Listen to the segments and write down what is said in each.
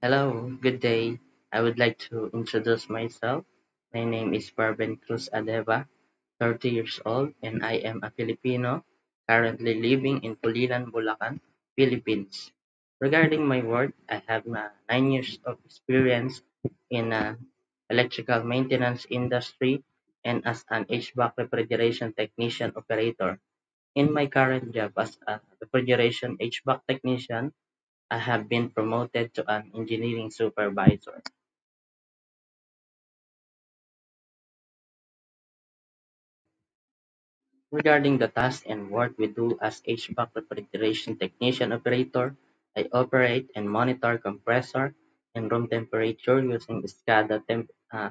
Hello, good day. I would like to introduce myself. My name is Barben Cruz Adeva, 30 years old, and I am a Filipino currently living in Pulilan, Bulacan, Philippines. Regarding my work, I have 9 years of experience in electrical maintenance industry and as an HVAC refrigeration technician operator. In my current job as a refrigeration HVAC technician, I have been promoted to an engineering supervisor. Regarding the tasks and work we do as HVAC refrigeration technician operator, I operate and monitor compressor and room temperature using the SCADA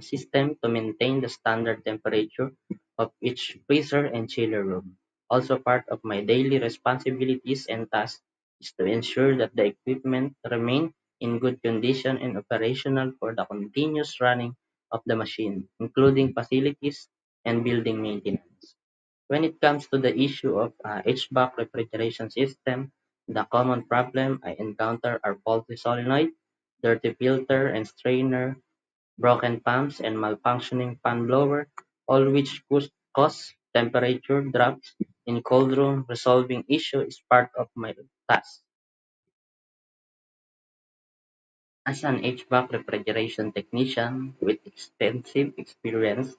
system to maintain the standard temperature of each freezer and chiller room. Also part of my daily responsibilities and tasks is to ensure that the equipment remain in good condition and operational for the continuous running of the machine, including facilities and building maintenance. When it comes to the issue of HVAC refrigeration system, the common problem I encounter are faulty solenoid, dirty filter and strainer, broken pumps, and malfunctioning fan blower, all which cause temperature drops in cold room. Resolving issue is part of my task. As an HVAC refrigeration technician with extensive experience,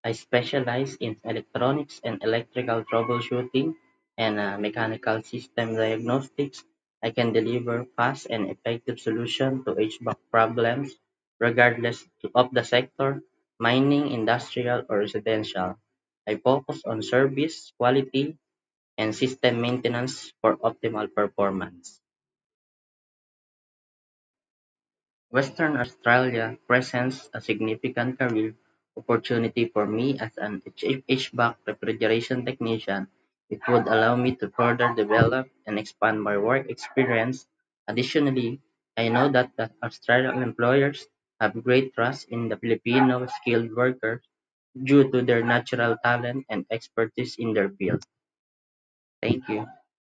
I specialize in electronics and electrical troubleshooting and mechanical system diagnostics. I can deliver fast and effective solutions to HVAC problems regardless of the sector, mining, industrial, or residential. I focus on service, quality, and system maintenance for optimal performance. Western Australia presents a significant career opportunity for me as an HVAC refrigeration technician. It would allow me to further develop and expand my work experience. Additionally, I know that the Australian employers have great trust in the Filipino skilled workers due to their natural talent and expertise in their field. Thank you.